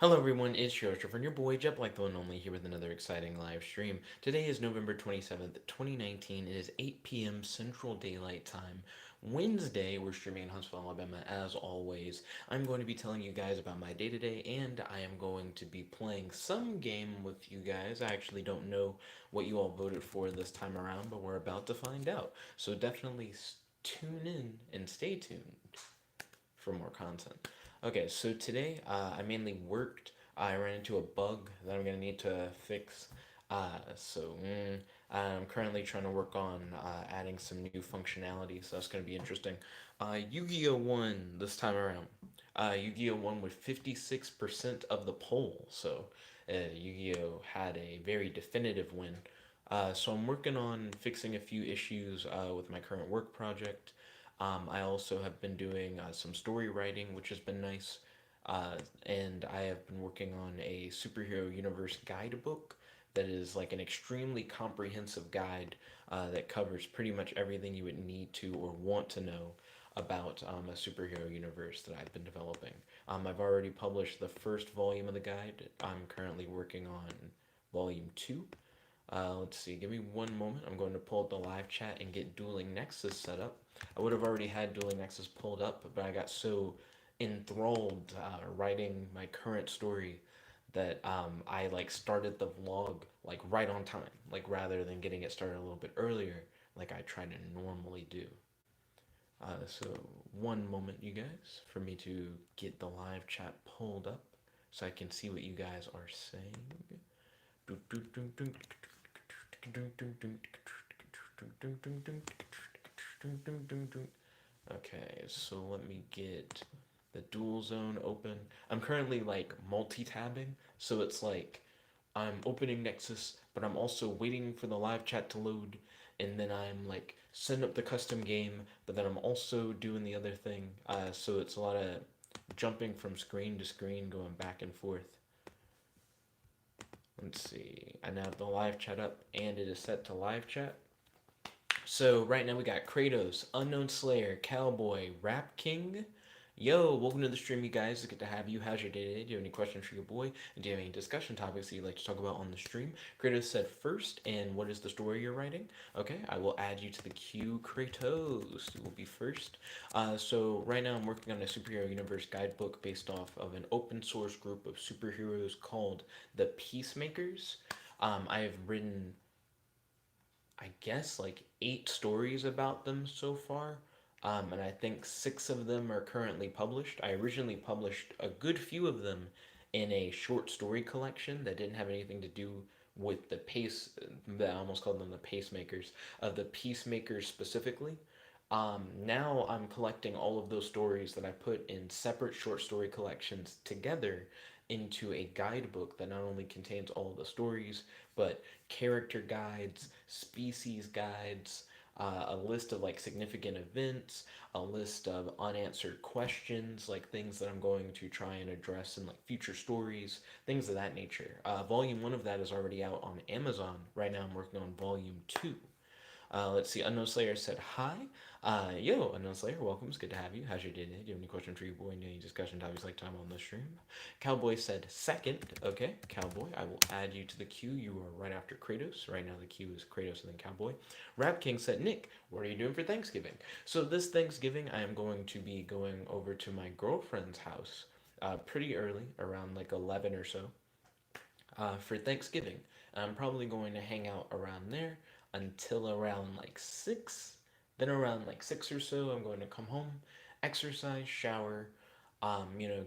Hello everyone, it's Joseph and your boy Jet Black the one only here with another exciting live stream. Today is November 27th, 2019. It is 8 p.m. Central Daylight Time. Wednesday, we're streaming in Huntsville, Alabama as always. I'm going to be telling you guys about my day-to-day and I am going to be playing some game with you guys. I actually don't know what you all voted for this time around, but we're about to find out. So definitely tune in and stay tuned for more content. Okay, so today I mainly worked. I ran into a bug that I'm gonna need to fix. I'm currently trying to work on adding some new functionality, so that's gonna be interesting. Yu-Gi-Oh won this time around. Yu-Gi-Oh won with 56% of the poll, so Yu-Gi-Oh had a very definitive win. So I'm working on fixing a few issues with my current work project. I also have been doing some story writing, which has been nice. And I have been working on a superhero universe guidebook that is like an extremely comprehensive guide that covers pretty much everything you would need to or want to know about a superhero universe that I've been developing. I've already published the first volume of the guide. I'm currently working on volume two. Let's see, give me one moment. I'm going to pull up the live chat and get Dueling Nexus set up. I would have already had Dueling Nexus pulled up, but I got so enthralled writing my current story that I like started the vlog like right on time, like rather than getting it started a little bit earlier, like I try to normally do. So one moment, you guys, for me to get the live chat pulled up so I can see what you guys are saying. Okay, so let me get the dual zone open. I'm currently like multi-tabbing, so it's like I'm opening Nexus, but I'm also waiting for the live chat to load, and then I'm like setting up the custom game, but then I'm also doing the other thing. So it's a lot of jumping from screen to screen, going back and forth. Let's see. I now have the live chat up, and it is set to live chat. So right now we got Kratos, Unknown Slayer, Cowboy, Rap King. Yo, welcome to the stream, you guys. It's good to have you. How's your day today? Do you have any questions for your boy? And do you have any discussion topics that you'd like to talk about on the stream? Kratos said first, and what is the story you're writing? Okay, I will add you to the queue, Kratos. You will be first. So right now I'm working on a superhero universe guidebook based off of an open source group of superheroes called the Peacemakers. I have written I guess like 8 stories about them so far. And I think 6 of them are currently published. I originally published a good few of them in a short story collection that didn't have anything to do with the pace. I almost called them the pacemakers of the peacemakers specifically. Now I'm collecting all of those stories that I put in separate short story collections together into a guidebook that not only contains all of the stories, but character guides, species guides, a list of like significant events, a list of unanswered questions, like things that I'm going to try and address in like future stories, things of that nature. Volume one of that is already out on Amazon. Right now I'm working on volume two. Let's see. Unknown Slayer said hi. Yo, Unknown Slayer, welcome. It's good to have you. How's your day today? Do you have any questions for your boy? Any discussion topics like time on the stream? Cowboy said second. Okay, Cowboy, I will add you to the queue. You are right after Kratos. Right now the queue is Kratos and then Cowboy. Rap King said, Nick, what are you doing for Thanksgiving? So this Thanksgiving, I am going to be going over to my girlfriend's house pretty early, around like 11 or so, for Thanksgiving. I'm probably going to hang out around there until around like 6. Then around like 6 or so, I'm going to come home, exercise, shower,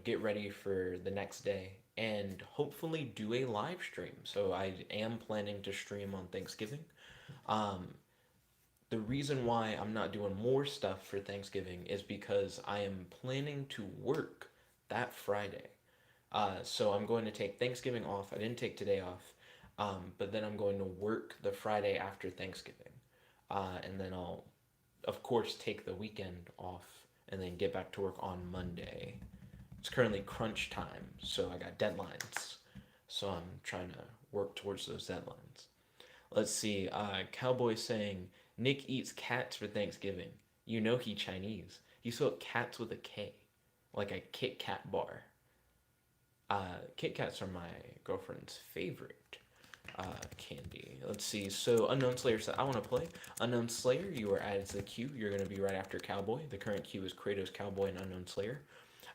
get ready for the next day, and hopefully do a live stream. So I am planning to stream on Thanksgiving. Um, the reason why I'm not doing more stuff for Thanksgiving is because I am planning to work that Friday. So I'm going to take Thanksgiving off. I didn't take today off, but then I'm going to work the Friday after Thanksgiving, and then I'll, of course, take the weekend off and then get back to work on Monday. It's currently crunch time, so I got deadlines. So I'm trying to work towards those deadlines. Let's see. Cowboy saying Nick eats cats for Thanksgiving. You know he Chinese. He spelled cats with a K, like a Kit Kat bar. Kit Kats are my girlfriend's favorite candy. Let's see. So Unknown Slayer said, "I want to play." Unknown Slayer, you are added to the queue. You're going to be right after Cowboy. The current queue is Kratos, Cowboy, and Unknown Slayer.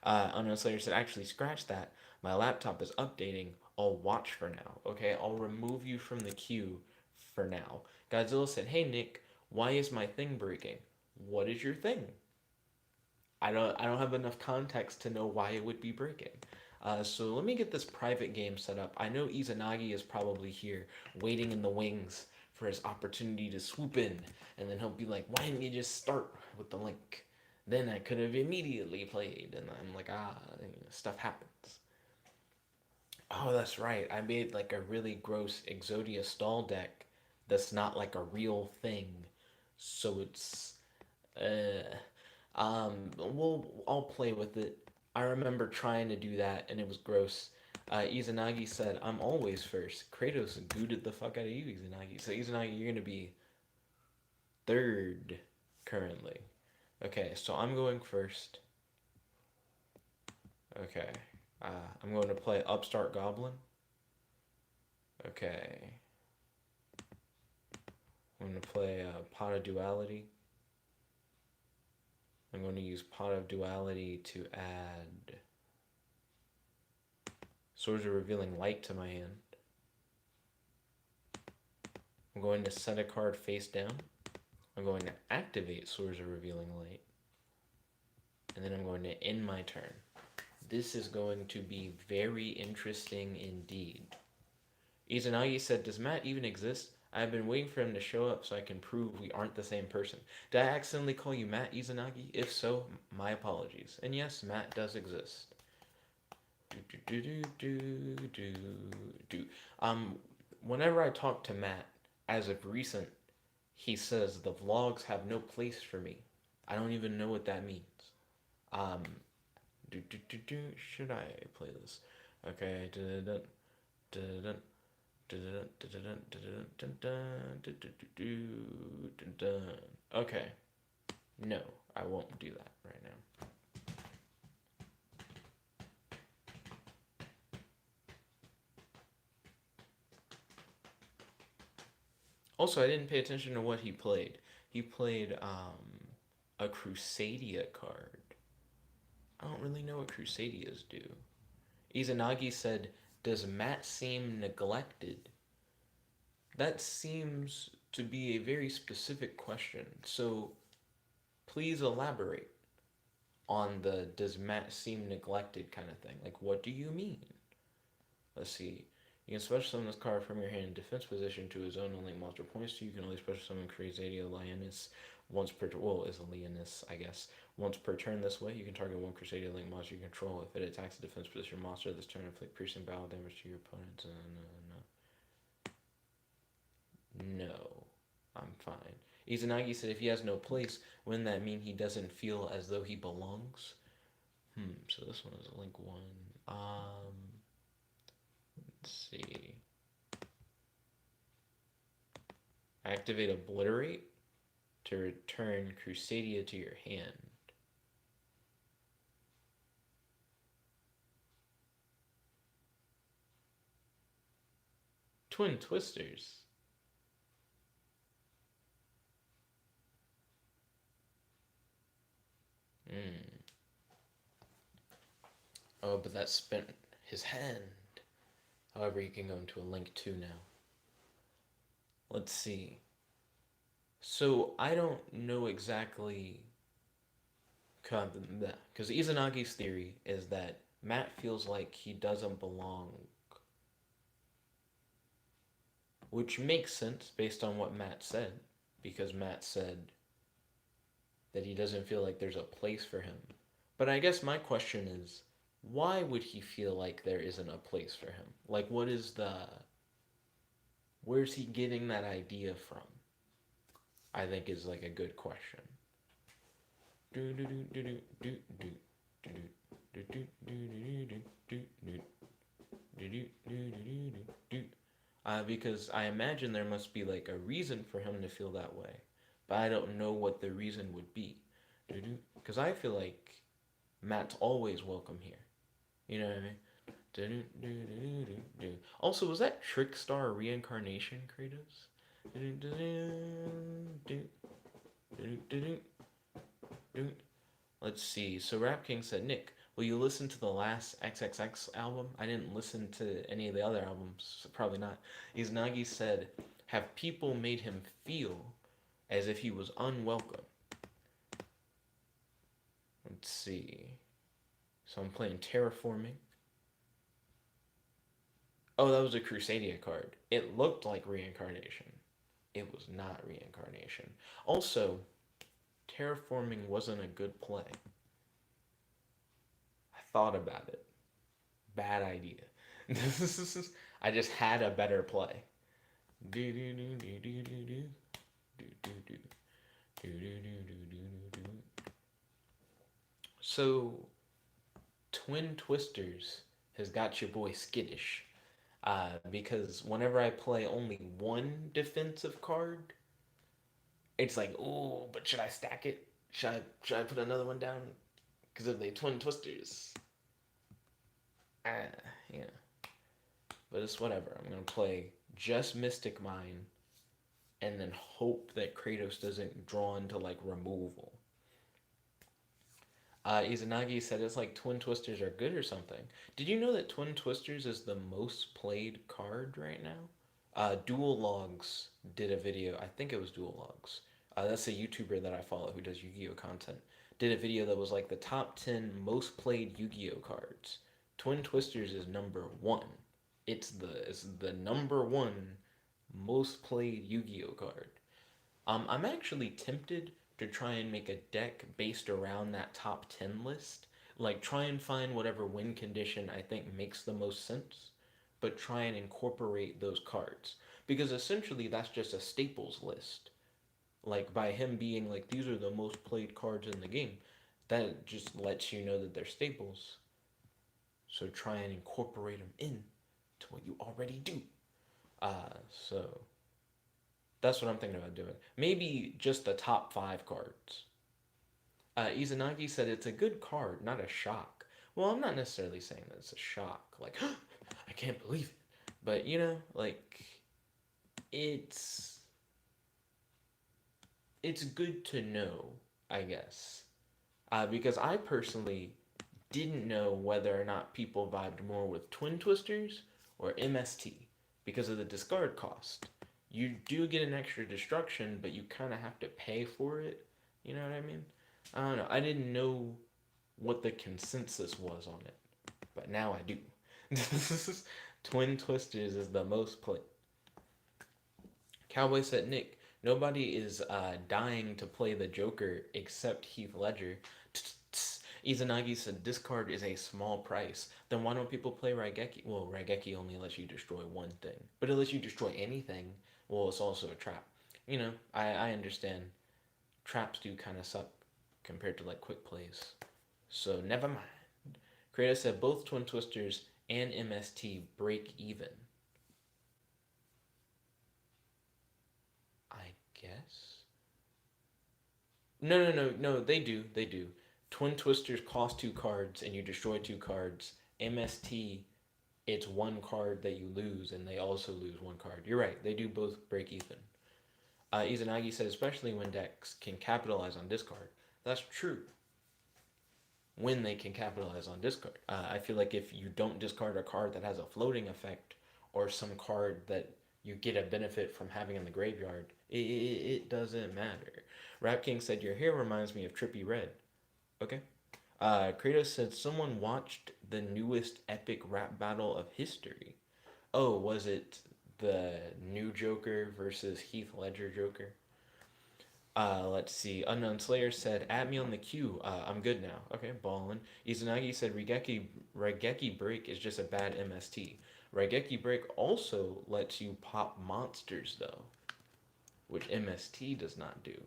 Unknown Slayer said, "Actually, scratch that. My laptop is updating. I'll watch for now. Okay, I'll remove you from the queue for now." Godzilla said, "Hey Nick, why is my thing breaking? What is your thing?" I don't have enough context to know why it would be breaking. So let me get this private game set up. I know Izanagi is probably here, waiting in the wings for his opportunity to swoop in, and then he'll be like, "Why didn't you just start with the link? Then I could have immediately played." And I'm like, stuff happens. Oh, that's right. I made like a really gross Exodia stall deck that's not like a real thing. So it's I'll play with it. I remember trying to do that and it was gross. Izanagi said, "I'm always first." Kratos gooted the fuck out of you, Izanagi. So Izanagi, you're gonna be third currently. Okay, so I'm going first. Okay. I'm going to play Upstart Goblin. Okay. I'm going to play Pot of Duality. I'm going to use Pot of Duality to add Swords of Revealing Light to my hand. I'm going to set a card face down. I'm going to activate Swords of Revealing Light. And then I'm going to end my turn. This is going to be very interesting indeed. Izanagi said, "Does Matt even exist? I've been waiting for him to show up so I can prove we aren't the same person." Did I accidentally call you Matt, Izanagi? If so, my apologies. And yes, Matt does exist. Do, do, do, do, do, do. Whenever I talk to Matt, as of recent, he says the vlogs have no place for me. I don't even know what that means. Um, should I play this? Okay. Okay. No, I won't do that right now. Also, I didn't pay attention to what he played. He played a Crusadia card. I don't really know what Crusadias do. Izanagi said, "Does Matt seem neglected?" That seems to be a very specific question. So please elaborate on the "does Matt seem neglected" kind of thing. Like, what do you mean? Let's see. You can special summon this card from your hand in defense position to his own unlink monster points to. You can only special summon Crusadia Lioness once per is a Leoness, I guess. Once per turn this way, you can target one Crusadia Link monster you control. If it attacks a defense position monster this turn, inflict piercing battle damage to your opponent. No, I'm fine. Izanagi said, "If he has no place, wouldn't that mean he doesn't feel as though he belongs?" So this one is a link one. Let's see. Activate Obliterate to return Crusadia to your hand. Twin Twisters. Oh, but that spent his hand. However, he can go into a link 2 now. Let's see. So I don't know exactly, because Izanagi's theory is that Matt feels like he doesn't belong, which makes sense based on what Matt said, because Matt said that he doesn't feel like there's a place for him. But I guess my question is, why would he feel like there isn't a place for him? Like, where's he getting that idea from? I think is like a good question. Because I imagine there must be like a reason for him to feel that way, but I don't know what the reason would be. Because I feel like Matt's always welcome here. You know what I mean? Also, was that Trickstar reincarnation, Kratos? Let's see. So Rap King said, Nick, will you listen to the last XXX album? I didn't listen to any of the other albums, so probably not. Izanagi said, have people made him feel as if he was unwelcome? Let's see. So I'm playing Terraforming. Oh, that was a Crusadia card. It looked like Reincarnation. It was not Reincarnation. Also, Terraforming wasn't a good play. I thought about it. Bad idea. I just had a better play. So, Twin Twisters has got your boy skittish. Because whenever I play only one defensive card, it's like, oh, but should I stack it? Should I put another one down? Because if they Twin Twisters, ah, yeah. But it's whatever. I'm gonna play just Mystic Mine, and then hope that Kratos doesn't draw into like removal. Izanagi said it's like Twin Twisters are good or something. Did you know that Twin Twisters is the most played card right now? Dual Logs did a video. I think it was Dual Logs. That's a YouTuber that I follow who does Yu-Gi-Oh content. Did a video that was like the top 10 most played Yu-Gi-Oh cards. Twin Twisters is number one. It's the number one most played Yu-Gi-Oh card. I'm actually tempted to try and make a deck based around that top 10 list. Like, try and find whatever win condition I think makes the most sense, but try and incorporate those cards. Because essentially, that's just a staples list. Like, by him being like, these are the most played cards in the game, that just lets you know that they're staples. So try and incorporate them in to what you already do. So that's what I'm thinking about doing. Maybe just the top five cards. Izanagi said it's a good card, not a shock. Well, I'm not necessarily saying that it's a shock. Like, I can't believe it. But, like, it's it's good to know, I guess. Because I personally didn't know whether or not people vibed more with Twin Twisters or MST because of the discard cost. You do get an extra destruction, but you kind of have to pay for it. You know what I mean? I don't know. I didn't know what the consensus was on it, but now I do. Twin Twisters is the most played. Cowboy said, Nick, nobody is dying to play the Joker except Heath Ledger. Izanagi said, discard is a small price. Then why don't people play Raigeki? Well, Raigeki only lets you destroy one thing. But it lets you destroy anything. Well, it's also a trap. I understand. Traps do kind of suck compared to like quick plays. So never mind. Kratos said both Twin Twisters and MST break even. I guess. No. They do. They do. Twin Twisters cost two cards, and you destroy two cards. MST, it's one card that you lose, and they also lose one card. You're right. They do both break even. Izanagi said, especially when decks can capitalize on discard. That's true. When they can capitalize on discard. I feel like if you don't discard a card that has a floating effect or some card that you get a benefit from having in the graveyard, it doesn't matter. Rap King said, your hair reminds me of Trippy Red. Okay. Kratos said, someone watched the newest epic rap battle of history. Oh, was it the new Joker versus Heath Ledger Joker? Let's see. Unknown Slayer said, add me on the queue. I'm good now. Okay, ballin'. Izanagi said, Raigeki Break is just a bad MST. Raigeki Break also lets you pop monsters, though, which MST does not do.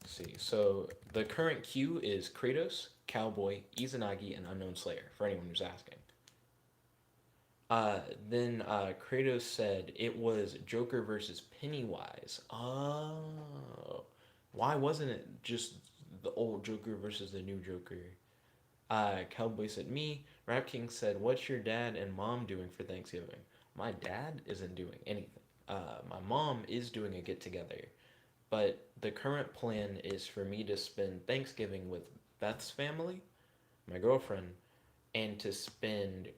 Let's see. So the current queue is Kratos, Cowboy, Izanagi, and Unknown Slayer, for anyone who's asking. Then Kratos said it was Joker versus Pennywise. Oh, why wasn't it just the old Joker versus the new Joker? Cowboy said me. Rap King said, "What's your dad and mom doing for Thanksgiving?" My dad isn't doing anything. My mom is doing a get together, but the current plan is for me to spend Thanksgiving with Beth's family, my girlfriend, and to spend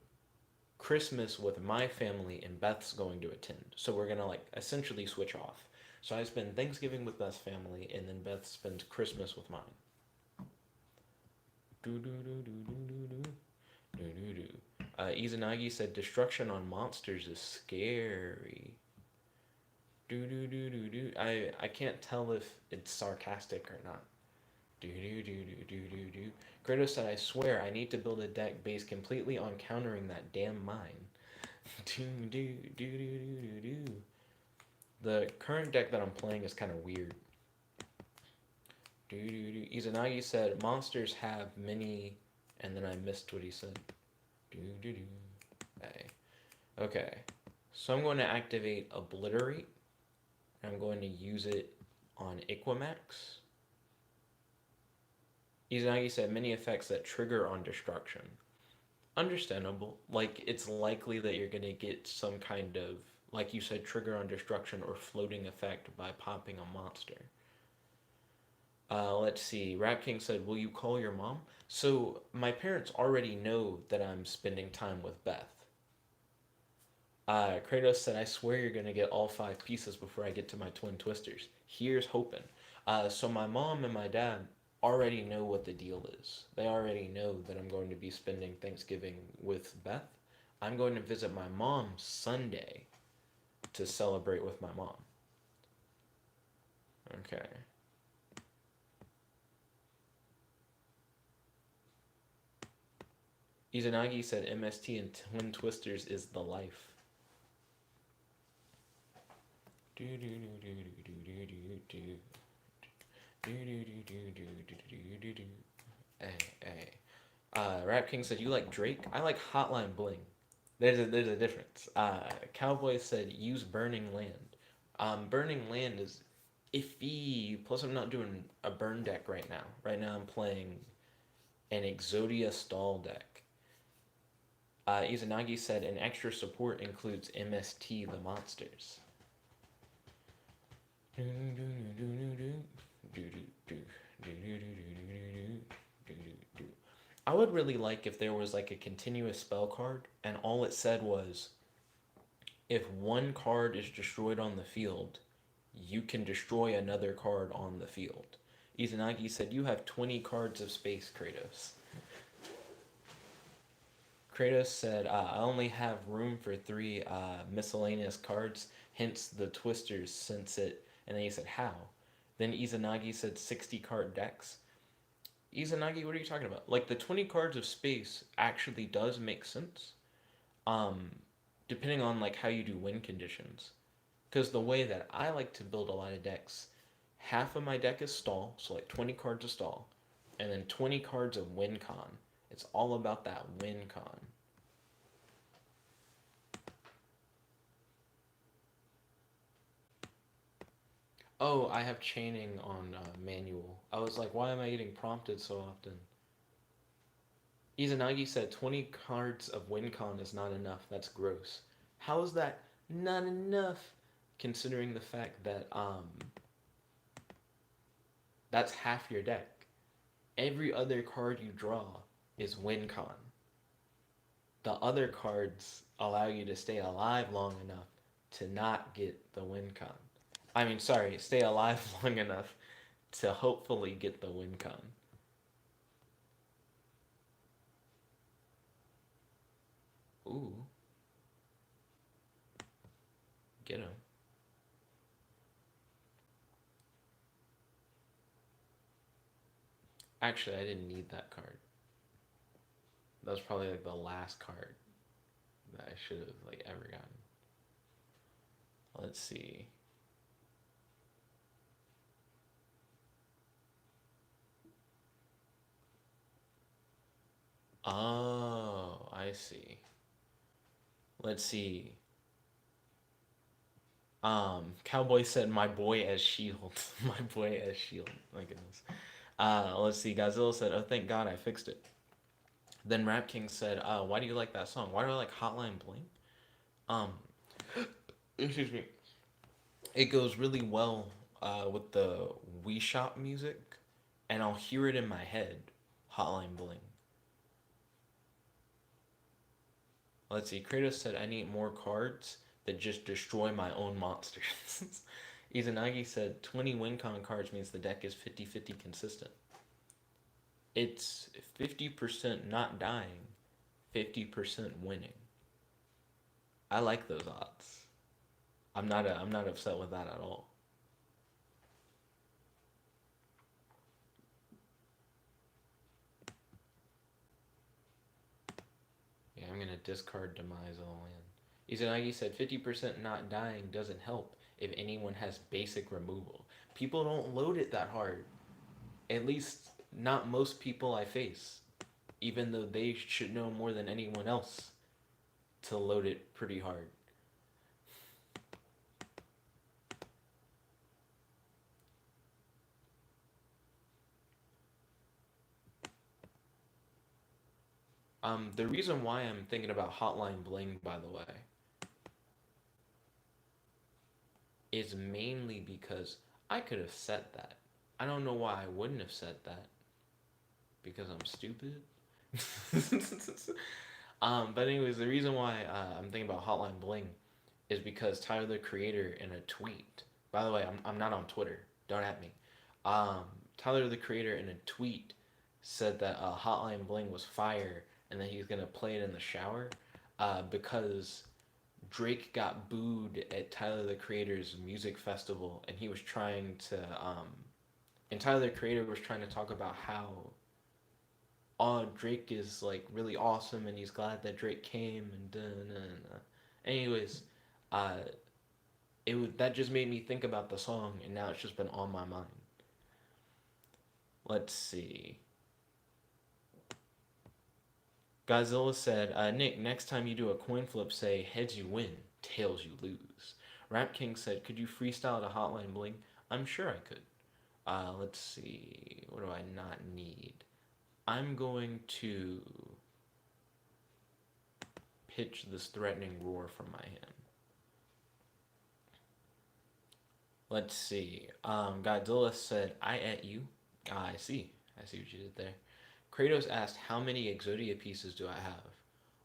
Christmas with my family, and Beth's going to attend. So we're gonna like essentially switch off. So I spend Thanksgiving with Beth's family, and then Beth spends Christmas with mine. Do do do do do do do do do. Izanagi said destruction on monsters is scary. Do do do do do. I can't tell if it's sarcastic or not. Do do do do do do do. Kratos said, "I swear I need to build a deck based completely on countering that damn mine." Do do do do do do do. The current deck that I'm playing is kind of weird. Do do do. Izanagi said monsters have many, and then I missed what he said. Do do do. Hey. Okay. So I'm going to activate Obliterate. I'm going to use it on Equimax. Izanagi said many effects that trigger on destruction. Understandable. Like, it's likely that you're going to get some kind of, like you said, trigger on destruction or floating effect by popping a monster. Let's see. Rap King said, "Will you call your mom?" So, my parents already know that I'm spending time with Beth. Kratos said, "I swear you're going to get all 5 pieces before I get to my twin twisters. Here's hoping." So, my mom and my dad already know what the deal is. They already know that I'm going to be spending Thanksgiving with Beth. I'm going to visit my mom Sunday to celebrate with my mom. Okay. Izanagi said MST and Twin Twisters is the life. Hey. Rap King said, "You like Drake? I like Hotline Bling." There's a difference. Cowboy said, "Use Burning Land." Burning Land is iffy. Plus, I'm not doing a burn deck right now. Right now, I'm playing an Exodia stall deck. Izanagi said, "An extra support includes MST the monsters." I would really like if there was like a continuous spell card and all it said was if one card is destroyed on the field, you can destroy another card on the field. Izanagi said, "You have 20 cards of space, Kratos." Kratos said, "I only have room for 3 miscellaneous cards, hence the twisters since it." And then he said, "How?" Then Izanagi said 60 card decks. Izanagi, what are you talking about? Like the 20 cards of space actually does make sense. Um, Depending on like how you do win conditions. Because the way that I like to build a lot of decks, half of my deck is stall, so like 20 cards of stall, and then 20 cards of win con. It's all about that win con. Oh, I have chaining on manual. I was like, why am I getting prompted so often? Izanagi said 20 cards of win con is not enough. That's gross. How is that not enough? Considering the fact that that's half your deck. Every other card you draw is win con. The other cards allow you to stay alive long enough to not get the win con. I mean, sorry, stay alive long enough to hopefully get the win con. Ooh, get him. Actually, I didn't need that card. That was probably like the last card that I should have like ever gotten. Let's see. Oh, I see. Let's see. Cowboy said, "My boy as Shield." My boy as Shield. My goodness. Let's see. Godzilla said, "Oh, thank God I fixed it." Then Rap King said, "Why do you like that song? Why do I like Hotline Bling? Um, excuse me. It goes really well with the Wii Shop music, and I'll hear it in my head. Hotline Bling. Let's see. Kratos said, I need more cards that just destroy my own monsters. Izanagi said, 20 WinCon cards means the deck is 50-50 consistent. It's 50% not dying, 50% winning. I like those odds. I'm not upset with that at all. Yeah, I'm gonna discard Demise all in. Izanagi said 50% not dying doesn't help if anyone has basic removal. People don't load it that hard. At least not most people I face. Even though they should know more than anyone else to load it pretty hard. The reason why I'm thinking about Hotline Bling, by the way, is mainly because I could have said that. I don't know why I wouldn't have said that. Because I'm stupid. But anyways, the reason why I'm thinking about Hotline Bling is because Tyler the Creator in a tweet. By the way, I'm not on Twitter. Don't at me. Um, Tyler the Creator in a tweet said that Hotline Bling was fire and that he's gonna play it in the shower because Drake got booed at Tyler the Creator's music festival, and he was trying to and Tyler the Creator was trying to talk about how Drake is like really awesome and he's glad that Drake came and da, na, na. Anyways, uh, that just made me think about the song, and now it's just been on my mind. Let's see. Godzilla said, Nick, next time you do a coin flip, say heads you win, tails you lose. Rap King said, could you freestyle to Hotline Bling? I'm sure I could. Let's see. What do I not need? I'm going to pitch this threatening roar from my hand. Let's see. Godzilla said, I at you. Ah, I see. I see what you did there. Kratos asked, how many Exodia pieces do I have?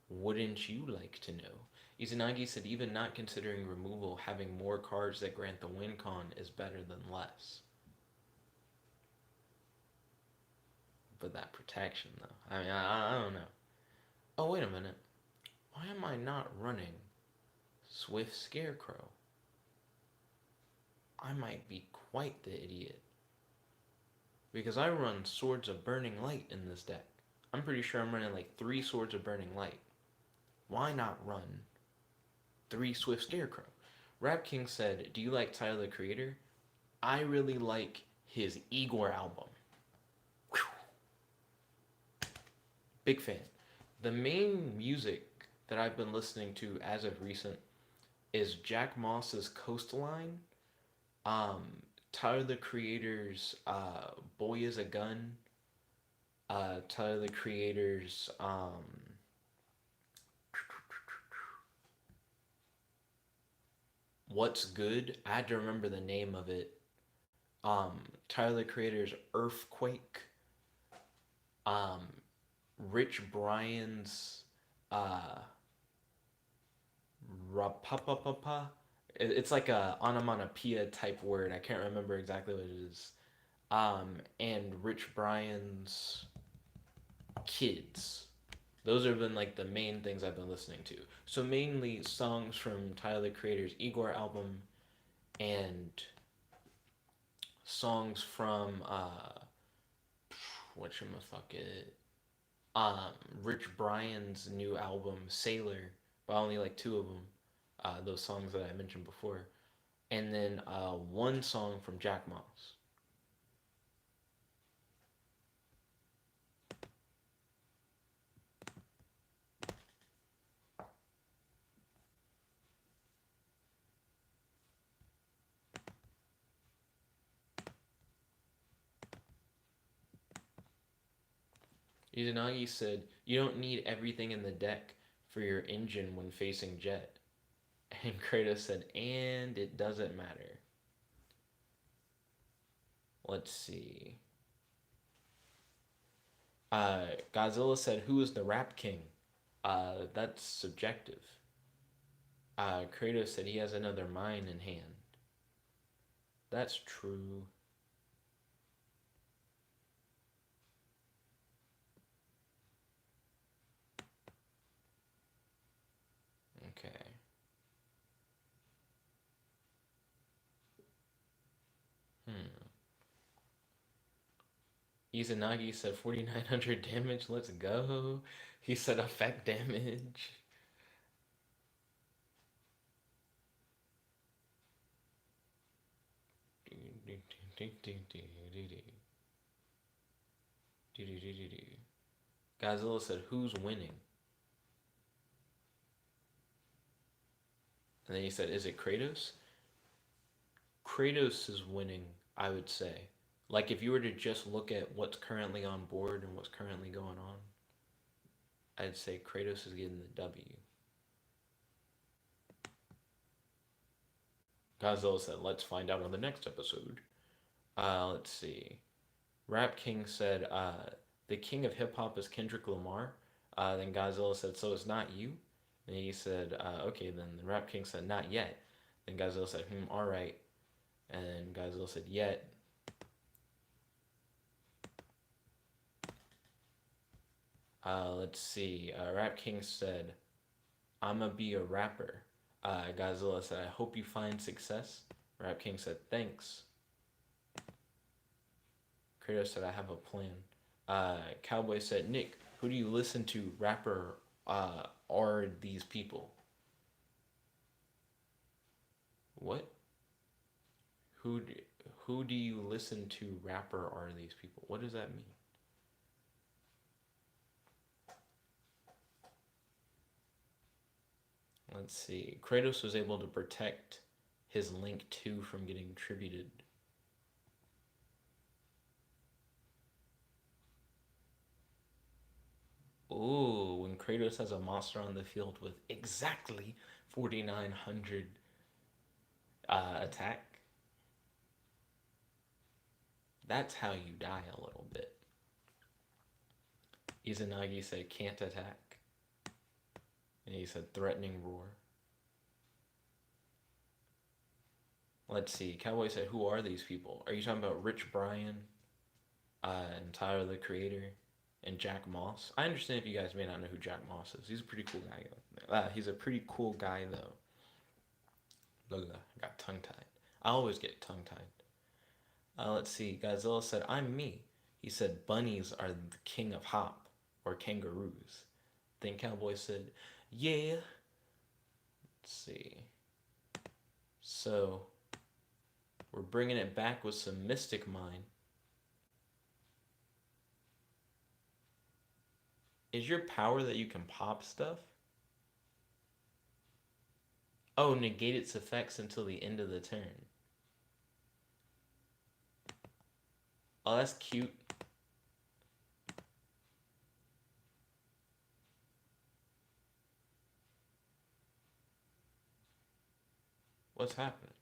Wouldn't you like to know? Izanagi said, even not considering removal, having more cards that grant the win con is better than less. But that protection, though. I mean, I don't know. Oh, wait a minute. Why am I not running Swift Scarecrow? I might be quite the idiot. Because I run Swords of Burning Light in this deck. I'm pretty sure I'm running like 3 Swords of Burning Light. Why not run 3 Swift Scarecrow? Rap King said, do you like Tyler the Creator? I really like his Igor album. Whew. Big fan. The main music that I've been listening to as of recent is Jack Moss's Coastline, um, Tyler the Creator's Boy is a Gun, Tyler the Creator's What's Good. I had to remember the name of it. Tyler the Creator's Earthquake. Um, Rich Brian's uh, Rapapapapa. It's like a onomatopoeia type word. I can't remember exactly what it is. And Rich Brian's Kids. Those have been like the main things I've been listening to. So mainly songs from Tyler the Creator's Igor album and songs from whatchamafuck um Rich Brian's new album Sailor, but only like 2 of them. Those songs that I mentioned before, and then one song from Jack Moss. Izanagi said, "You don't need everything in the deck for your engine when facing Jet." And Kratos said, "And it doesn't matter." Let's see. Godzilla said, "Who is the Rap King?" That's subjective. Kratos said he has another mine in hand. That's true. Okay. Hmm. Izanagi said 4,900 damage. Let's go. He said effect damage. Godzilla said, "Who's winning?" And then he said, "Is it Kratos?" Kratos is winning, I would say. Like, if you were to just look at what's currently on board and what's currently going on, I'd say Kratos is getting the W. Godzilla said, "Let's find out on the next episode." Let's see. Rap King said, "The king of hip hop is Kendrick Lamar." Then Godzilla said, "So it's not you?" And he said, "Okay." Then the Rap King said, "Not yet." Then Godzilla said, all right." And Godzilla said, "Yet." Let's see. Rap King said, "I'ma be a rapper." Godzilla said, "I hope you find success." Rap King said, "Thanks." Kratos said, "I have a plan." Cowboy said, "Nick, who do you listen to? Rapper are these people?" What? Who do, who do you listen to? Rapper are these people? What does that mean? Let's see. Kratos was able to protect his Link 2 from getting tributed. Ooh, when Kratos has a monster on the field with exactly 4,900 attack, that's how you die a little bit. Izanagi said can't attack. And he said threatening roar. Let's see. Cowboy said, "Who are these people? Are you talking about Rich Brian and Tyler the Creator and Jack Moss?" I understand if you guys may not know who Jack Moss is. He's a pretty cool guy. He's a pretty cool guy, though. I got tongue tied. I always get tongue tied. Let's see. Godzilla said, "I'm me." He said, "Bunnies are the king of hop, or kangaroos." Then Cowboy said, "Yeah." Let's see. So, we're bringing it back with some Mystic Mine. Is your power that you can pop stuff? Oh, negate its effects until the end of the turn. Oh, that's cute. What's happening?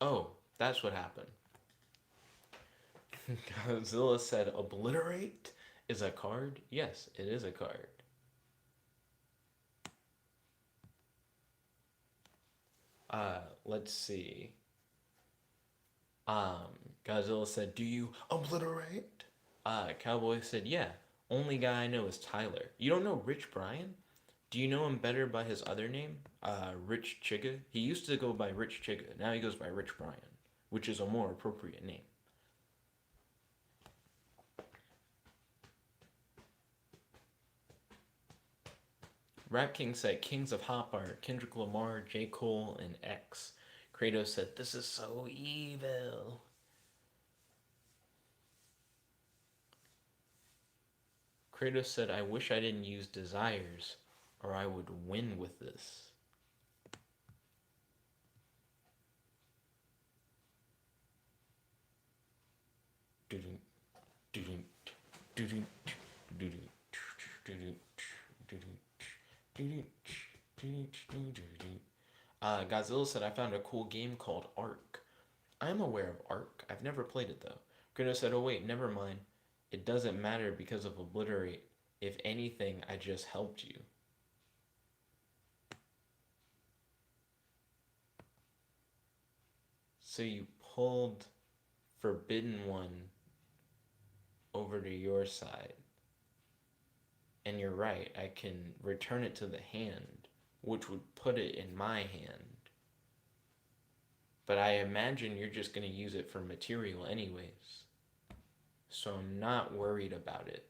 Oh, that's what happened. Godzilla said, "Obliterate is a card?" Yes, it is a card. Let's see. Um, Godzilla said, "Do you obliterate?" Cowboy said, "Yeah. Only guy I know is Tyler. You don't know Rich Brian? Do you know him better by his other name? Rich Chiga? He used to go by Rich Chiga. Now he goes by Rich Brian, which is a more appropriate name." Rap King said, "Kings of Hop are Kendrick Lamar, J. Cole, and X." Kratos said, "This is so evil." Kratos said, "I wish I didn't use desires, or I would win with this." Godzilla said, I found a cool game called Ark. I am aware of Ark. I've never played it though. Kratos said, oh wait, never mind. It doesn't matter because of Obliterate. If anything, I just helped you. So you pulled Forbidden One over to your side. And you're right, I can return it to the hand, which would put it in my hand. But I imagine you're just going to use it for material anyways. So I'm not worried about it.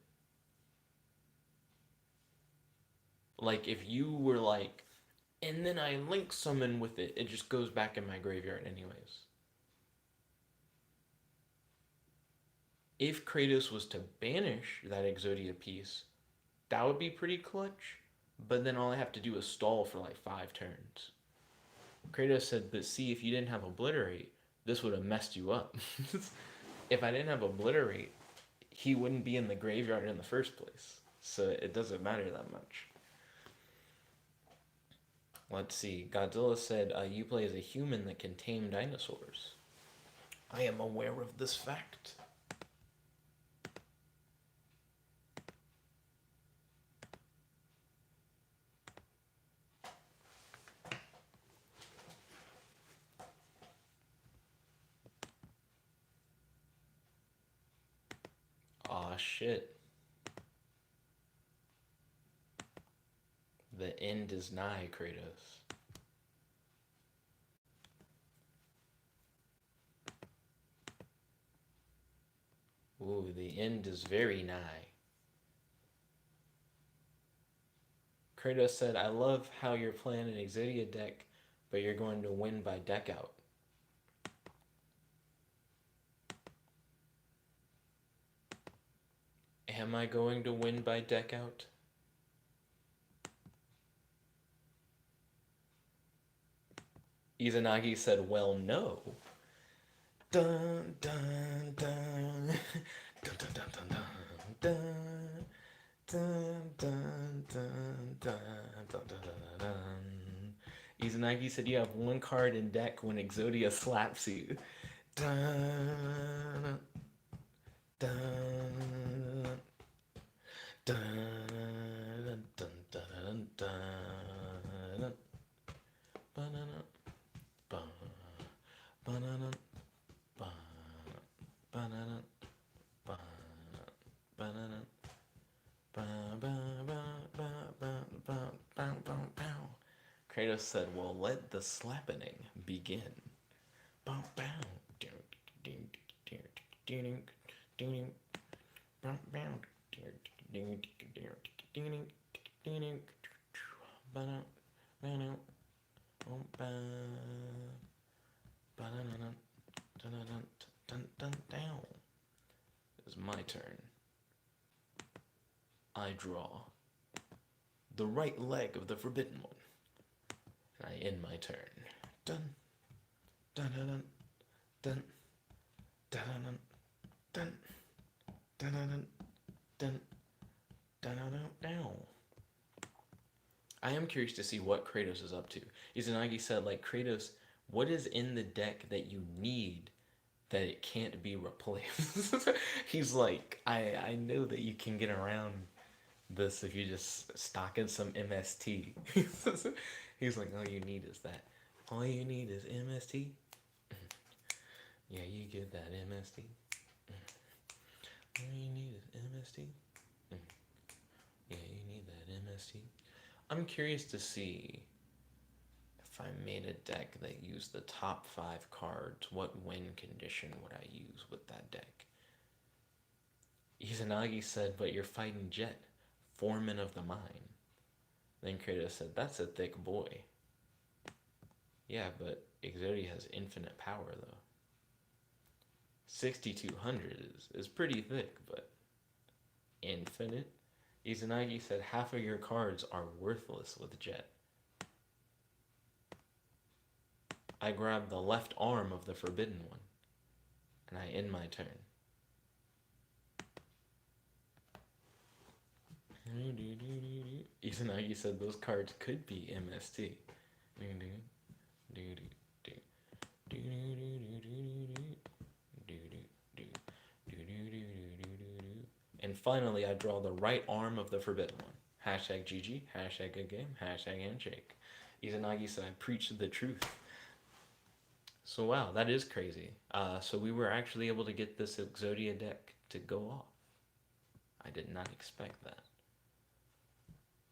Like, if you were like, and then I link summon with it, it just goes back in my graveyard anyways. If Kratos was to banish that Exodia piece, that would be pretty clutch. But then all I have to do is stall for like 5 turns. Kratos said, but see, if you didn't have Obliterate, this would have messed you up. If I didn't have Obliterate, he wouldn't be in the graveyard in the first place. So it doesn't matter that much. Let's see. Godzilla said, you play as a human that can tame dinosaurs. I am aware of this fact. Aw, shit. The end is nigh, Kratos. Ooh, the end is very nigh. Kratos said, I love how you're playing an Exodia deck, but you're going to win by deck out. Am I going to win by deck out? Izanagi said, well, no. Dun, dun, dun. Dun, dun, dun, dun, dun. Dun, dun, dun, dun, dun, dun, dun, dun. Izanagi said, you have 1 card in deck when Exodia slaps you. Dun, dun, dun, dun, dun, dun, dun. Banana, banana, banana, banana, Kratos said, well, let the slappening begin. It's my turn. I draw the right leg of the Forbidden One. And I end my turn. Dun, dun, dun, dun, dun, dun, dun, dun, dun, dun, dun, dun, dun. I am curious to see what Kratos is up to. Izanagi said, like, Kratos, what is in the deck that you need that it can't be replaced? He's like, I know that you can get around this if you just stock in some MST. He's like, all you need is that. All you need is MST. Yeah, you get that MST. All you need is MST. Yeah, you need that MST. I'm curious to see if I made a deck that used the top 5 cards, what win condition would I use with that deck? Izanagi said, but you're fighting Jet, foreman of the mine. Then Kratos said, that's a thick boy. Yeah, but Exodia has infinite power, though. 6,200 is pretty thick, but infinite? Izanagi said, half of your cards are worthless with Jet. I grab the left arm of the Forbidden One, and I end my turn. Izanagi said those cards could be MST. And finally, I draw the right arm of the forbidden one. Hashtag GG, hashtag good game, hashtag handshake. Izanagi said I preached the truth. So wow, that is crazy. So we were actually able to get this Exodia deck to go off. I did not expect that.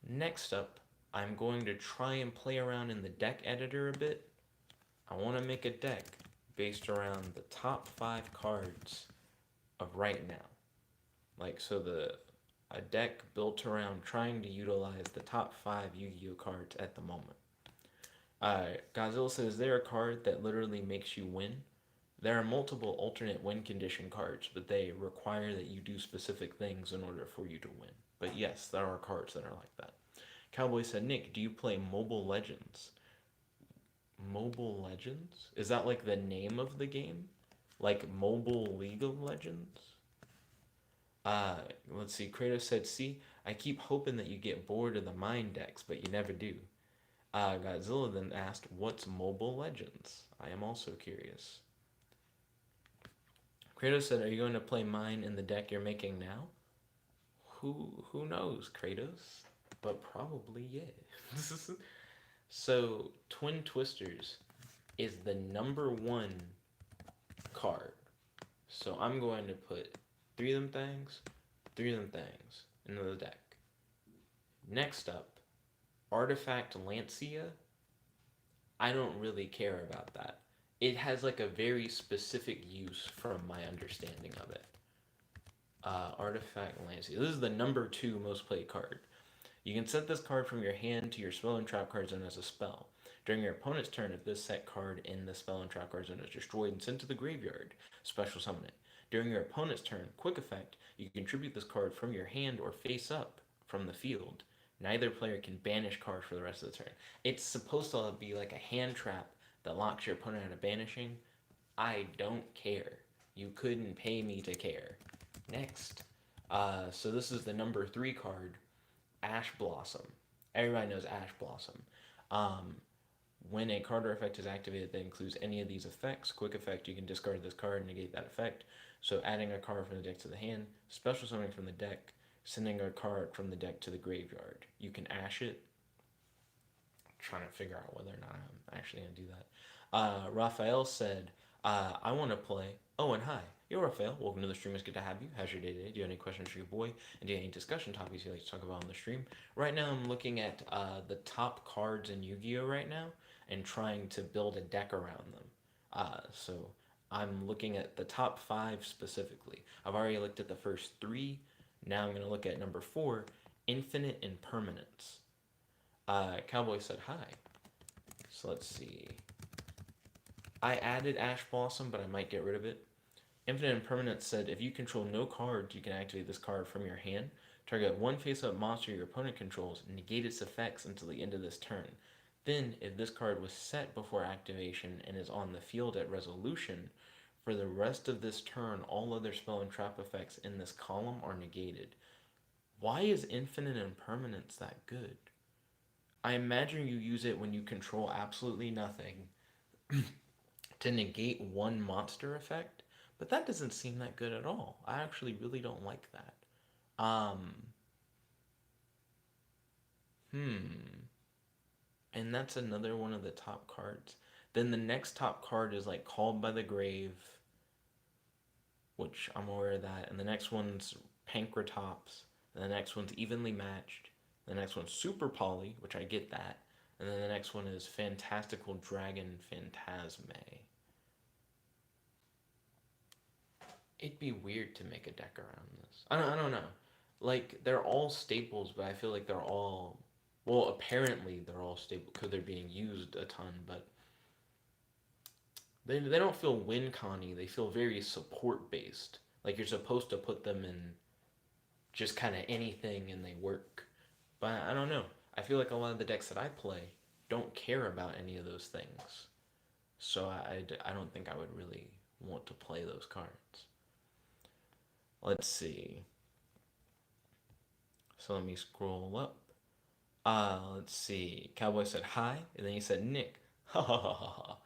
Next up, I'm going to try and play around in the deck editor a bit. I want to make a deck based around the top 5 cards of right now. Like, so a deck built around trying to utilize the top 5 Yu-Gi-Oh cards at the moment. Godzilla says, is there a card that literally makes you win? There are multiple alternate win condition cards, but they require that you do specific things in order for you to win. But yes, there are cards that are like that. Cowboy said, Nick, do you play Mobile Legends? Mobile Legends? Is that like the name of the game? Like Mobile League of Legends? Let's see. Kratos said, see, I keep hoping that you get bored of the mine decks, but you never do. Godzilla then asked, what's Mobile Legends? I am also curious. Kratos said, are you going to play mine in the deck you're making now? Who knows, Kratos? But probably, yeah. So, Twin Twisters is the number 1 card. So I'm going to put 3 of them things into the deck. Next up, Artifact Lancia. I don't really care about that. It has like a very specific use from my understanding of it. Artifact Lancia. This is the number 2 most played card. You can set this card from your hand to your spell and trap card zone as a spell. During your opponent's turn, if this set card in the spell and trap card zone is destroyed and sent to the graveyard, special summon it. During your opponent's turn, quick effect, you contribute this card from your hand or face up from the field. Neither player can banish card for the rest of the turn. It's supposed to be like a hand trap that locks your opponent out of banishing. I don't care. You couldn't pay me to care. Next. So this is the number 3 card, Ash Blossom. Everybody knows Ash Blossom. When a card or effect is activated that includes any of these effects, quick effect, you can discard this card and negate that effect. So adding a card from the deck to the hand, special summoning from the deck, sending a card from the deck to the graveyard. You can Ash it. I'm trying to figure out whether or not I'm actually going to do that. Raphael said, I want to play. Oh, and hi. Yo, Raphael. Welcome to the stream. It's good to have you. How's your day today? Do you have any questions for your boy? And do you have any discussion topics you'd like to talk about on the stream? Right now, I'm looking at the top cards in Yu-Gi-Oh! Right now and trying to build a deck around them. So I'm looking at the top 5 specifically. I've already looked at the first 3. Now I'm going to look at number 4, Infinite Impermanence. Cowboy said hi. So let's see. I added Ash Blossom, but I might get rid of it. Infinite Impermanence said, if you control no cards, you can activate this card from your hand. Target one face-up monster your opponent controls and negate its effects until the end of this turn. Then, if this card was set before activation and is on the field at resolution, for the rest of this turn, all other spell and trap effects in this column are negated. Why is Infinite Impermanence that good? I imagine you use it when you control absolutely nothing to negate one monster effect, but that doesn't seem that good at all. I actually really don't like that. And that's another one of the top cards. Then the next top card is like Called by the Grave, which I'm aware of that. And the next one's Pankratops. And the next one's Evenly Matched. The next one's Super Poly, which I get that. And then the next one is Fantastical Dragon Phantasme. It'd be weird to make a deck around this. I don't know. Like, they're all staples, but I feel like they're all... Well, apparently they're all staples because they're being used a ton, but... They don't feel win-conny. They feel very support-based. Like, you're supposed to put them in just kind of anything and they work. But I don't know. I feel like a lot of the decks that I play don't care about any of those things. So I don't think I would really want to play those cards. Let's see. So let me scroll up. Let's see. Cowboy said hi, and then he said Nick. Ha ha ha ha ha.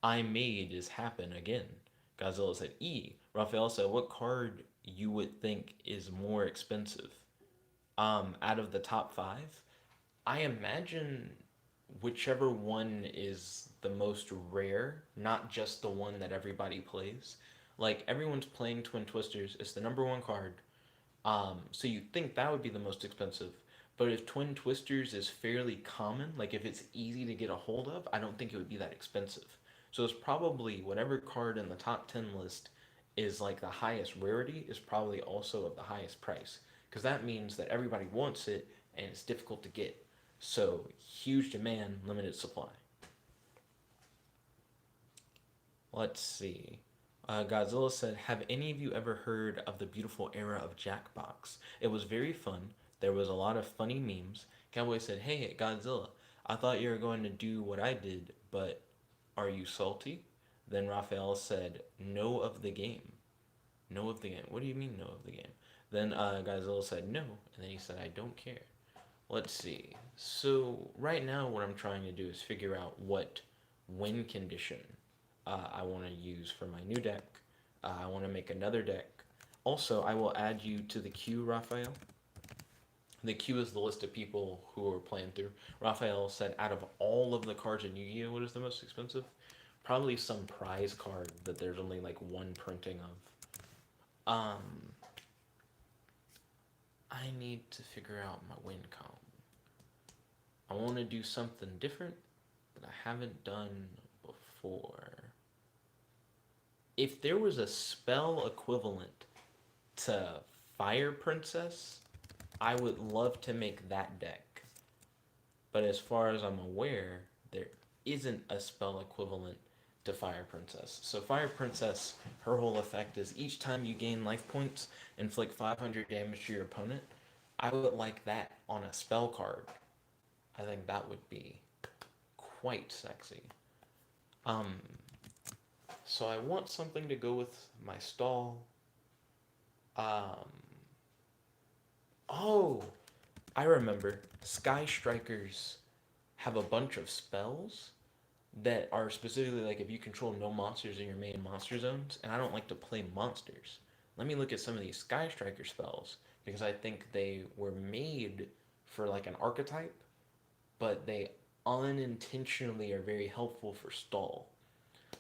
I made this happen again. Godzilla said E. Raphael said, what card you would think is more expensive? Out of the top five, I imagine whichever one is the most rare, not just the one that everybody plays. Like everyone's playing Twin Twisters. It's the number one card. So you'd think that would be the most expensive. But if Twin Twisters is fairly common, like if it's easy to get a hold of, I don't think it would be that expensive. So it's probably whatever card in the top 10 list is like the highest rarity is probably also of the highest price. Because that means that everybody wants it and it's difficult to get. So huge demand, limited supply. Let's see. Godzilla said, have any of you ever heard of the beautiful era of Jackbox? It was very fun. There was a lot of funny memes. Cowboy said, hey, Godzilla, I thought you were going to do what I did, but are you salty? Then Raphael said, know of the game. Know of the game. What do you mean, know of the game? Then Godzilla said, no. And then he said, I don't care. Let's see. So, right now, what I'm trying to do is figure out what win condition I want to use for my new deck. I want to make another deck. Also, I will add you to the queue, Raphael. The queue is the list of people who are playing through. Raphael said, out of all of the cards in Yu-Gi-Oh, what is the most expensive? Probably some prize card that there's only like one printing of. I need to figure out my win column. I want to do something different that I haven't done before. If there was a spell equivalent to Fire Princess, I would love to make that deck. But as far as I'm aware, there isn't a spell equivalent to Fire Princess. So Fire Princess, her whole effect is each time you gain life points, inflict 500 damage to your opponent. I would like that on a spell card. I think that would be quite sexy. Um, so I want something to go with my stall. Um, oh, I remember. Sky Strikers have a bunch of spells that are specifically like if you control no monsters in your main monster zones, and I don't like to play monsters. Let me look at some of these Sky Striker spells because I think they were made for like an archetype, but they unintentionally are very helpful for stall.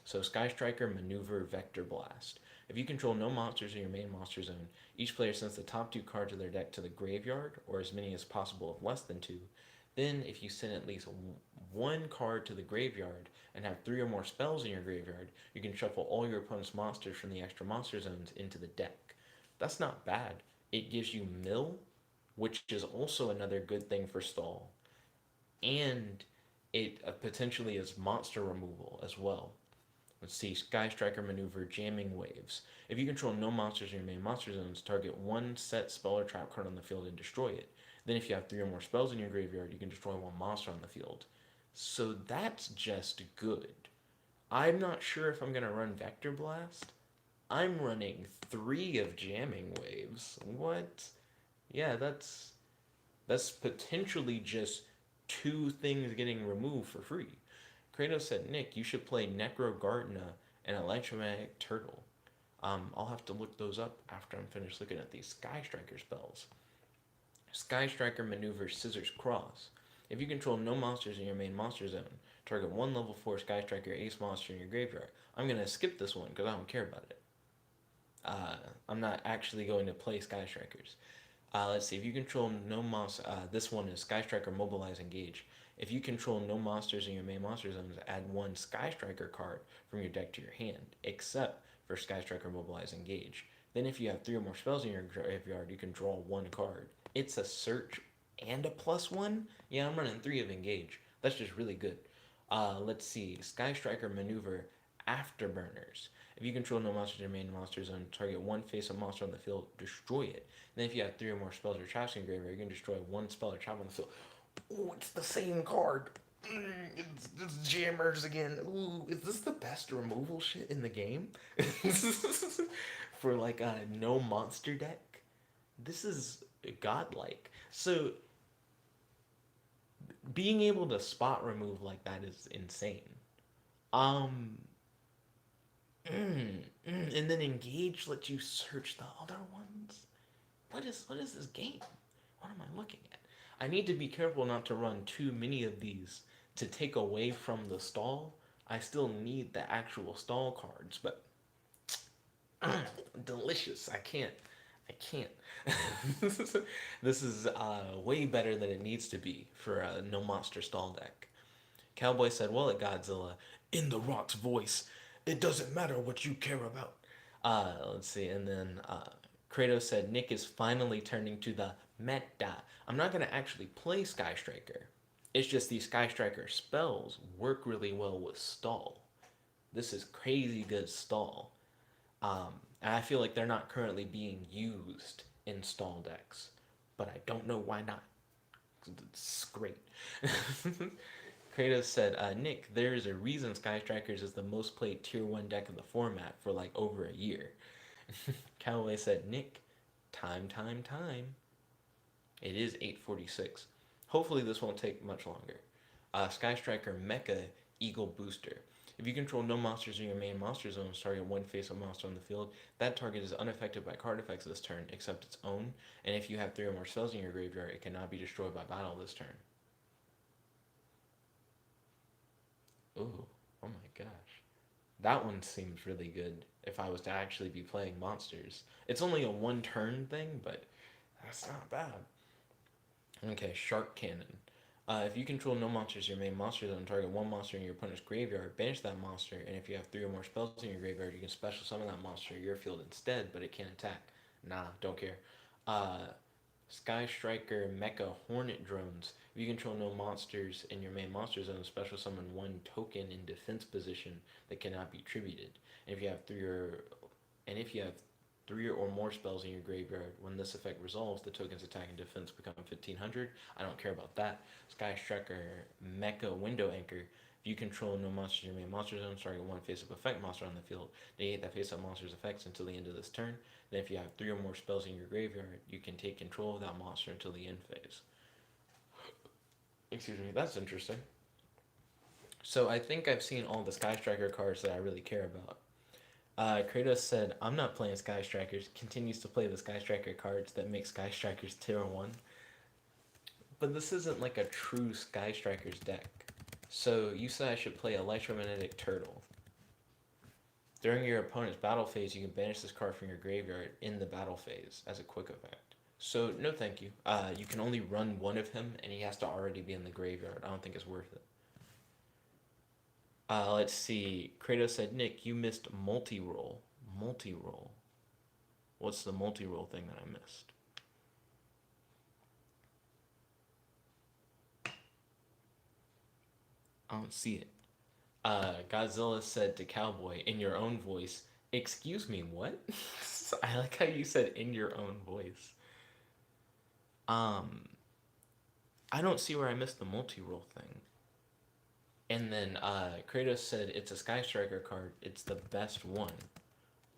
So Sky Striker, Maneuver, Vector Blast. If you control no monsters in your main monster zone, each player sends the top two cards of their deck to the graveyard, or as many as possible of less than two. Then, if you send at least one card to the graveyard and have three or more spells in your graveyard, you can shuffle all your opponent's monsters from the extra monster zones into the deck. That's not bad. It gives you mill, which is also another good thing for stall, and it potentially is monster removal as well. Let's see, Sky Striker Maneuver, Jamming Waves. If you control no monsters in your main monster zones, target one set spell or trap card on the field and destroy it. Then if you have three or more spells in your graveyard, you can destroy one monster on the field. So that's just good. I'm not sure if I'm going to run Vector Blast. I'm running three of Jamming Waves. What? Yeah, that's potentially just two things getting removed for free. Kratos said, Nick, you should play Necro Gardener and Electromagnetic Turtle. I'll have to look those up after I'm finished looking at these Sky Striker spells. Sky Striker maneuvers Scissors Cross. If you control no monsters in your main monster zone, target one level 4 Sky Striker Ace monster in your graveyard. I'm going to skip this one because I don't care about it. I'm not actually going to play Sky Strikers. Let's see. If you control no monster, this one is Sky Striker Mobilize Engage. If you control no monsters in your main monster zones, add one Sky Striker card from your deck to your hand, except for Sky Striker Mobilize Engage. Then, if you have three or more spells in your graveyard, you can draw one card. It's a search and a +1. Yeah, I'm running three of Engage. That's just really good. Let's see. Sky Striker Maneuver Afterburners. If you control no monsters in your main monster zone, target one face-up monster on the field, destroy it. And then if you have three or more spells or traps in your graveyard, you can destroy one spell or trap on the field. Oh, it's the same card. It's jammers again. Ooh, is this the best removal shit in the game? For like a no monster deck? This is godlike. So being able to spot remove like that is insane. Um, and then engage lets you search the other ones. What is this game? What am I looking at? I need to be careful not to run too many of these to take away from the stall. I still need the actual stall cards, but delicious. I can't. This is way better than it needs to be for a no monster stall deck. Cowboy said, "Well, at Godzilla, in the Rock's voice, it doesn't matter what you care about." Let's see, and then Kratos said, "Nick is finally turning to the meta. I'm not gonna actually play Sky Striker. It's just these Sky Striker spells work really well with stall. This is crazy good stall. And I feel like they're not currently being used in stall decks, but I don't know why not. It's great." Kratos said, "Nick, there's a reason Sky Strikers is the most played tier 1 deck in the format for like over a year." Callaway said, "Nick, time. It is 8:46. Hopefully this won't take much longer. Sky Striker Mecha Eagle Booster. If you control no monsters in your main monster zone, target one face-up monster on the field. That target is unaffected by card effects this turn, except its own. And if you have 3 or more spells in your graveyard, it cannot be destroyed by battle this turn." Ooh, oh my gosh. That one seems really good if I was to actually be playing monsters. It's only a one turn thing, but that's not bad. Okay, Shark Cannon. If you control no monsters in your main monster zone, target one monster in your opponent's graveyard, banish that monster, and if you have 3 or more spells in your graveyard, you can special summon that monster to your field instead, but it can't attack. Nah, don't care. Uh, Sky Striker Mecha Hornet Drones. If you control no monsters in your main monster zone, special summon one token in defense position that cannot be tributed. And if you have 3 or more spells in your graveyard, when this effect resolves, the token's attack and defense become 1500. I don't care about that. Sky Striker Mecha Window Anchor. If you control no monsters in your main monster zone, target one face-up effect monster on the field. Negate that face-up monster's effects until the end of this turn. Then if you have 3 or more spells in your graveyard, you can take control of that monster until the end phase. Excuse me, that's interesting. So I think I've seen all the Sky Striker cards that I really care about. Kratos said, "I'm not playing Sky Strikers," continues to play the Sky Striker cards that make Sky Strikers tier 1. But this isn't like a true Sky Strikers deck. So you said I should play Electromagnetic Turtle. During your opponent's battle phase, you can banish this card from your graveyard in the battle phase as a quick effect. So, no thank you. You can only run one of him, and he has to already be in the graveyard. I don't think it's worth it. Let's see. Kratos said, "Nick, you missed multi-roll." Multi-roll? What's the multi-roll thing that I missed? I don't see it. Godzilla said to Cowboy, in your own voice, "Excuse me, what?" I like how you said in your own voice. Um, I don't see where I missed the multi-roll thing. And then Kratos said it's a Sky Striker card. It's the best one.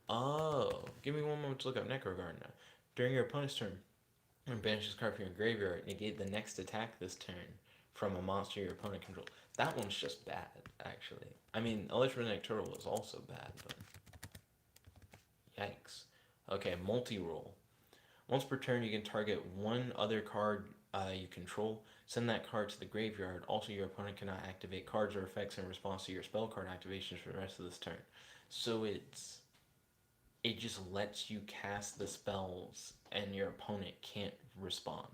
Oh, give me one moment to look up Necroguard now. During your opponent's turn, and banish this card from your graveyard, negate the next attack this turn from a monster your opponent controls. That one's just bad, actually. I mean, Electromagnetic Turtle was also bad, but yikes. Okay, multi-roll. Once per turn, you can target one other card you control. Send that card to the graveyard. Also, your opponent cannot activate cards or effects in response to your spell card activations for the rest of this turn. So it just lets you cast the spells, and your opponent can't respond.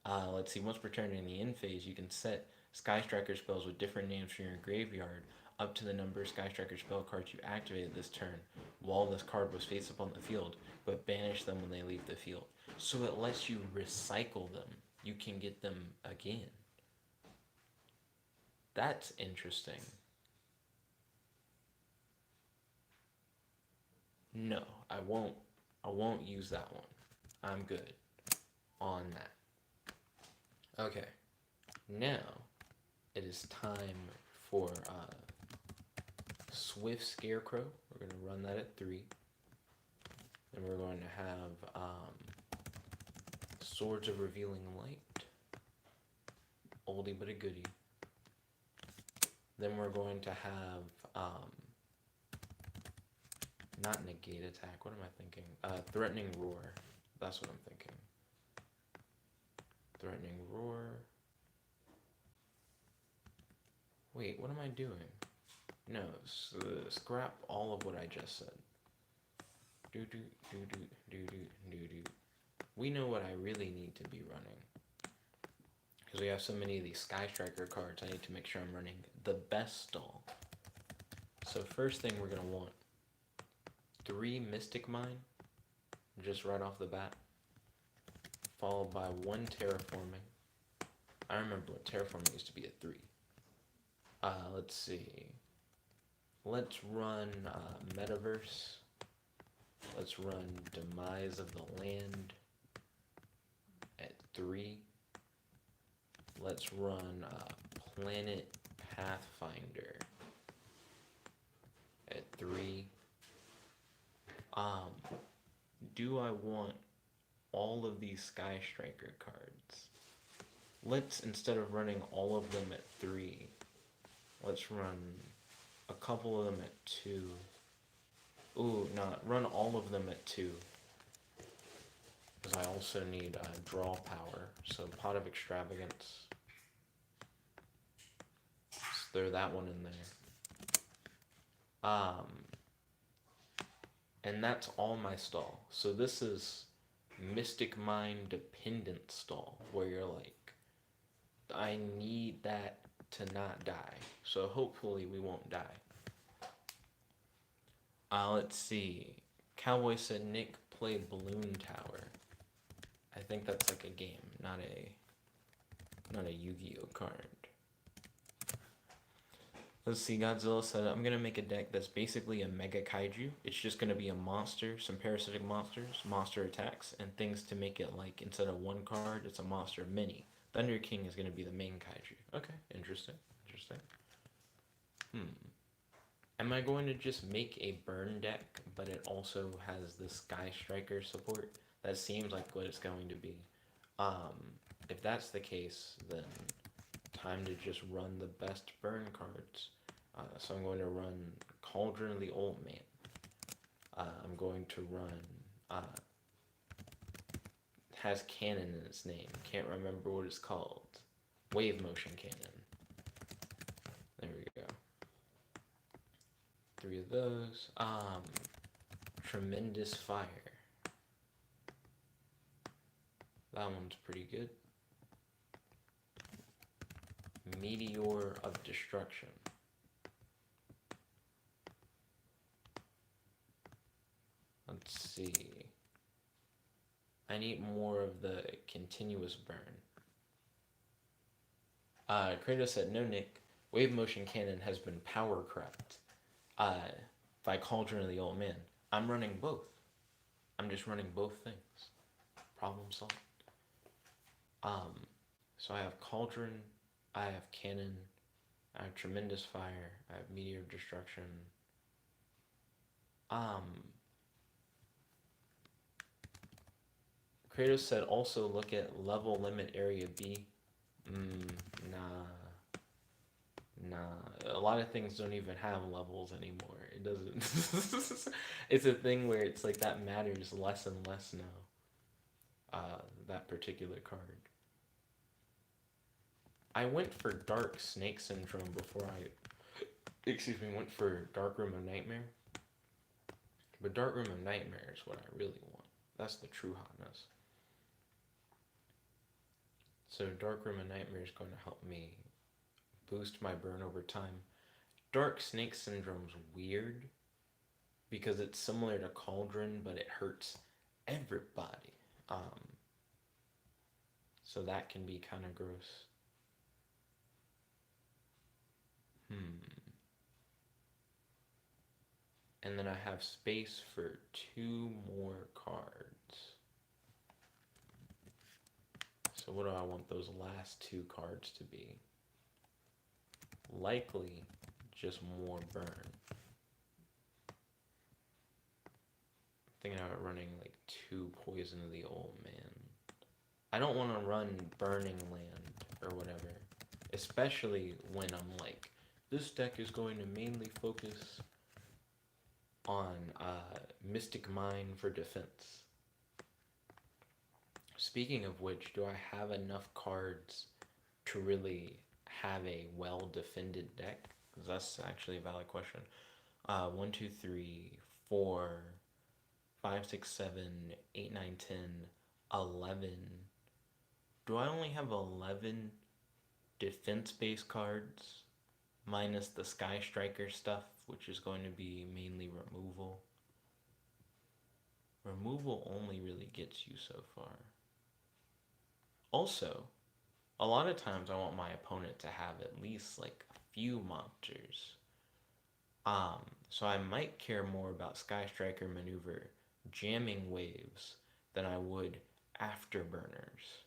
Let's see. Once per turn in the end phase, you can set Sky Striker spells with different names from your graveyard up to the number of Sky Striker spell cards you activated this turn while this card was face up on the field, but banish them when they leave the field. So it lets you recycle them. You can get them again. That's interesting. No, I won't. I won't use that one. I'm good on that. Okay. Now it is time for Swift Scarecrow. We're going to run that at 3. Then we're going to have Swords of Revealing Light. oldie but a goodie. Then we're going to have, not negate attack, what am I thinking? Threatening roar, that's what I'm thinking. Threatening roar. Wait, what am I doing? No, scrap all of what I just said. Do do do do do do do do. We know what I really need to be running. Because we have so many of these Sky Striker cards, I need to make sure I'm running the best stall. So first thing we're going to want 3 Mystic Mine, just right off the bat, followed by 1 Terraforming. I remember when Terraforming used to be a 3. Let's see. Let's run Metaverse. Let's run Demise of the Land at 3. Let's run Planet Pathfinder at 3. Do I want all of these Sky Striker cards? Let's, instead of running all of them at 3, let's run a couple of them at 2. Ooh, run all of them at 2. Because I also need draw power, so Pot of Extravagance. Let's throw that one in there. And that's all my stall. So this is Mystic Mine dependent stall, where you're like, I need that to not die. So hopefully we won't die. Let's see. Cowboy said Nick played Balloon Tower. I think that's like a game, not a Yu-Gi-Oh card. Let's see, Godzilla said, I'm gonna make a deck that's basically a Mega Kaiju. It's just gonna be a monster, some parasitic monsters, monster attacks, and things to make it like, instead of 1 card, it's a monster mini. Thunder King is gonna be the main Kaiju. Okay, interesting. Am I going to just make a burn deck, but it also has the Sky Striker support? That seems like what it's going to be. If that's the case, then time to just run the best burn cards. So I'm going to run Cauldron of the Old Man. I'm going to run, has cannon in its name. Can't remember what it's called. Wave Motion Cannon. There we go. 3 of those. Tremendous Fire. That one's pretty good. Meteor of Destruction. Let's see. I need more of the continuous burn. Kratos said, no, Nick. Wave Motion Cannon has been power crept by Cauldron of the Old Man. I'm running both. I'm just running both things. Problem solved. So I have Cauldron, I have Cannon, I have Tremendous Fire, I have Meteor of Destruction. Kratos said also look at level limit area B. Nah. A lot of things don't even have levels anymore. It doesn't. It's a thing where it's like that matters less and less now. That particular card. I went for Dark Snake Syndrome before I, went for Dark Room of Nightmare. But Dark Room of Nightmare is what I really want. That's the true hotness. So Dark Room of Nightmare is going to help me boost my burn over time. Dark Snake Syndrome's weird because it's similar to Cauldron, but it hurts everybody. So that can be kind of gross. And then I have space for 2 more cards. So what do I want those last 2 cards to be? Likely just more burn. Thinking about running like 2 Poison of the Old Man. I don't want to run Burning Land or whatever. especially when I'm like, this deck is going to mainly focus on Mystic Mine for defense. Speaking of which, do I have enough cards to really have a well defended deck? Because that's actually a valid question. 1, 2, 3, 4, 5, 6, 7, 8, 9, 10, 11. Do I only have 11 defense based cards? Minus the Sky Striker stuff, which is going to be mainly removal. Removal only really gets you so far. Also, a lot of times I want my opponent to have at least like a few monsters. So I might care more about Sky Striker maneuver jamming waves than I would afterburners.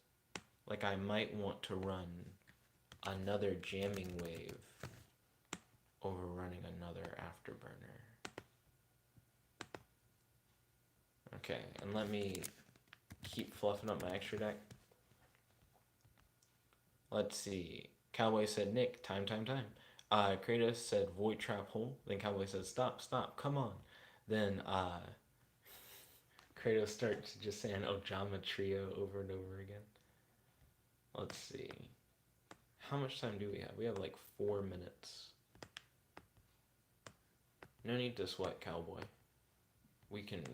Like I might want to run another jamming wave over running another afterburner. Okay, and let me keep fluffing up my extra deck. Let's see. Cowboy said, Nick, time. Kratos said, void trap hole. Then Cowboy said, stop, come on. Then Kratos starts just saying Ojama Trio over and over again. Let's see. How much time do we have? We have like 4 minutes. No need to sweat, Cowboy. We can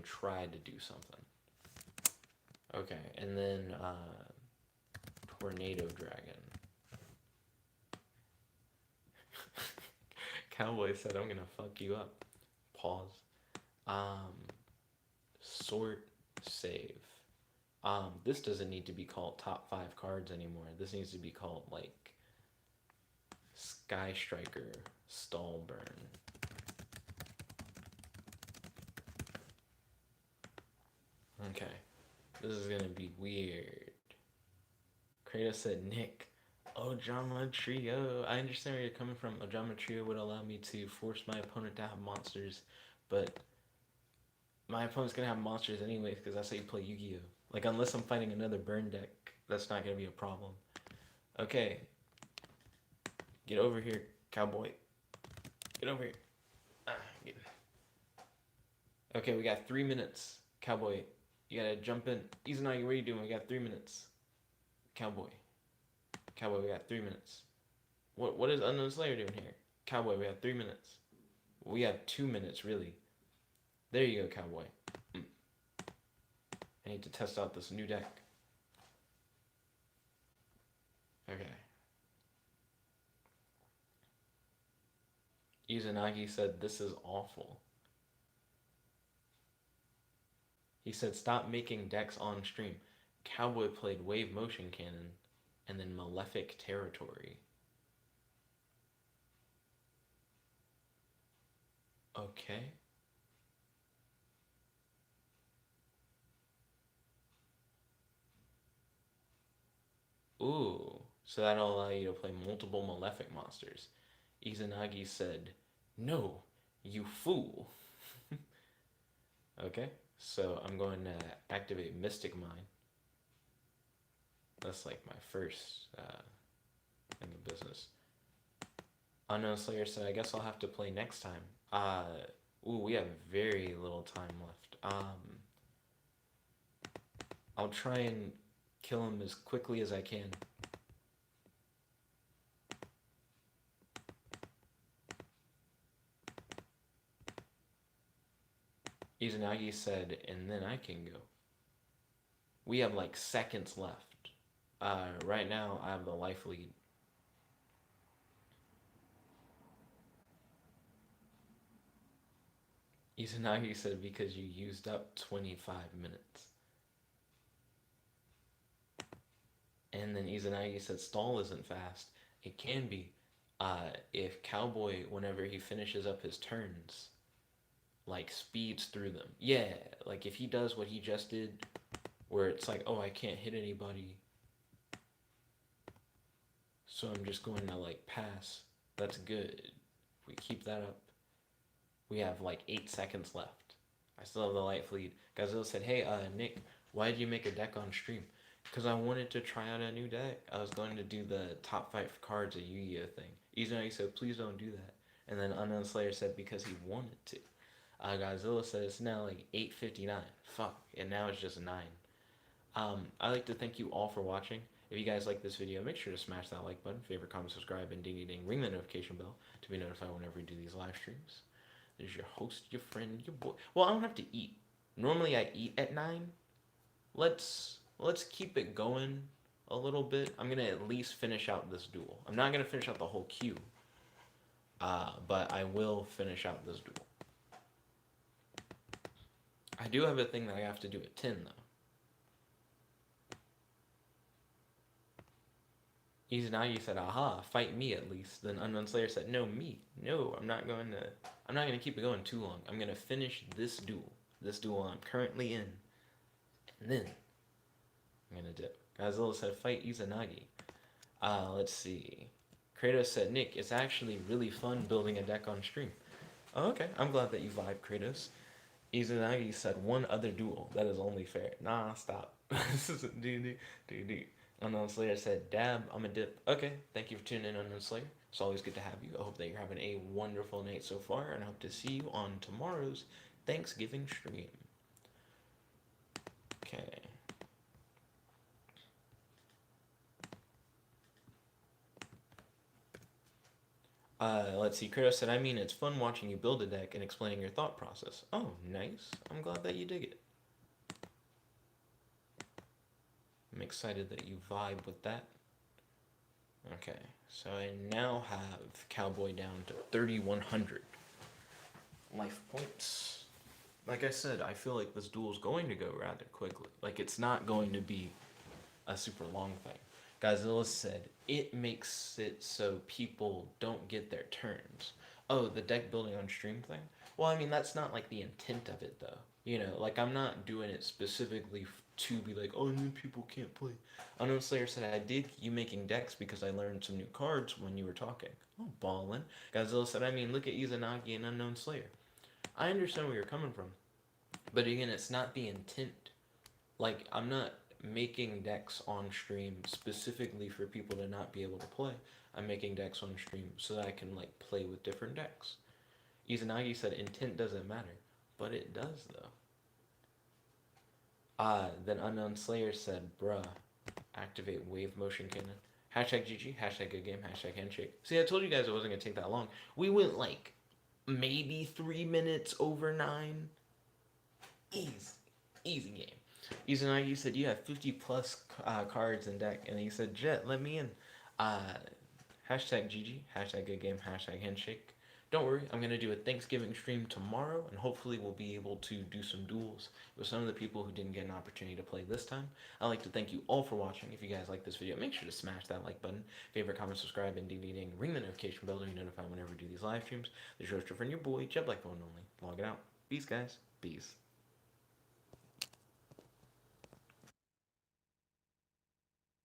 try to do something. Okay, and then Tornado Dragon. Cowboy said, I'm gonna fuck you up. Pause. Sort save. This doesn't need to be called top 5 cards anymore. This needs to be called like Sky Striker Stall Burn. Okay. This is gonna be weird. Kratos said, Nick, Ojama Trio. I understand where you're coming from. Ojama Trio would allow me to force my opponent to have monsters, but my opponent's gonna have monsters anyways because that's how you play Yu-Gi-Oh! Like, unless I'm fighting another burn deck, that's not gonna be a problem. Okay. Get over here, Cowboy. Get over here. Okay, we got 3 minutes. Cowboy, you gotta jump in. Izanagi, what are you doing? We got 3 minutes. Cowboy, we got 3 minutes. What is Unknown Slayer doing here? Cowboy, we have 3 minutes. We have 2 minutes, really. There you go, Cowboy. I need to test out this new deck. Okay. Izanagi said, this is awful. He said, stop making decks on stream. Cowboy played Wave Motion Cannon and then Malefic Territory. Okay. Ooh, so that'll allow you to play multiple Malefic monsters. Izanagi said, no, you fool. Okay, so I'm going to activate Mystic Mine. That's like my first in the business. Unknown Slayer said, I guess I'll have to play next time. Ooh, we have very little time left. I'll try and kill him as quickly as I can. Izanagi said, and then I can go. We have like seconds left. Right now, I have the life lead. Izanagi said, because you used up 25 minutes. And then Izanagi said, stall isn't fast. It can be. If Cowboy, whenever he finishes up his turns, like speeds through them. Yeah, like if he does what he just did, where it's like, oh, I can't hit anybody, so I'm just going to like pass. That's good. If we keep that up, we have like 8 seconds left. I still have the light lead. Godzilla said, hey, Nick, why did you make a deck on stream? because I wanted to try out a new deck. I was going to do the top 5 cards of Yu-Gi-Oh thing. Izanagi said, please don't do that. And then Unknown Slayer said because he wanted to. Godzilla said it's now like 8:59. Fuck, and now it's just 9. I'd like to thank you all for watching. If you guys like this video, make sure to smash that like button, favorite, comment, subscribe, and ding ding ding. Ring the notification bell to be notified whenever we do these live streams. There's your host, your friend, your boy. Well, I don't have to eat. Normally I eat at 9. Let's keep it going a little bit. I'm gonna at least finish out this duel. I'm not gonna finish out the whole queue, but I will finish out this duel. I do have a thing that I have to do at 10 though. Izanagi said, "Aha, fight me at least." Then Unknown Slayer said, "No, me. No, I'm not going to. I'm not going to keep it going too long. I'm going to finish this duel. This duel I'm currently in, and then I'm going to dip." Godzilla said, "Fight Izanagi." Let's see. Kratos said, "Nick, it's actually really fun building a deck on stream." Oh, okay, I'm glad that you vibe, Kratos. Izanagi said, "One other duel. That is only fair." Nah, stop. This isn't D&D. Unknown Slayer said, "Dab, I'm a dip." Okay, thank you for tuning in, Unknown Slayer. It's always good to have you. I hope that you're having a wonderful night so far, and I hope to see you on tomorrow's Thanksgiving stream. Okay. Let's see. Kratos said, "I mean, it's fun watching you build a deck and explaining your thought process." Oh, nice. I'm glad that you dig it. I'm excited that you vibe with that. Okay, so I now have Cowboy down to 3,100 life points. Like I said, I feel like this duel is going to go rather quickly. Like, it's not going to be a super long thing. Godzilla said, it makes it so people don't get their turns. Oh, the deck building on stream thing? Well, I mean, that's not like the intent of it, though. You know, like, I'm not doing it specifically to be like, oh, new people can't play. Unknown Slayer said, I did you making decks because I learned some new cards when you were talking. Oh, ballin'. Godzilla said, I mean, look at Izanagi and Unknown Slayer. I understand where you're coming from. But again, it's not the intent. Like, I'm not making decks on stream specifically for people to not be able to play. I'm making decks on stream so that I can, like, play with different decks. Izanagi said intent doesn't matter. But it does, though. Then Unknown Slayer said, bruh, activate wave motion cannon. Hashtag GG, hashtag good game, hashtag handshake. See, I told you guys it wasn't going to take that long. We went, like, maybe 3 minutes over 9. Easy game. Izanagi said, you have 50 plus cards in deck. And he said, Jet, let me in. Hashtag GG, hashtag good game, hashtag handshake. Don't worry, I'm going to do a Thanksgiving stream tomorrow, and hopefully we'll be able to do some duels with some of the people who didn't get an opportunity to play this time. I'd like to thank you all for watching. If you guys like this video, make sure to smash that like button, favorite, comment, subscribe, and ding ding ding. Ring the notification bell to be notified whenever we do these live streams. This is your friend, your boy, jetblackrlsh only. Log it out. Peace, guys. Peace.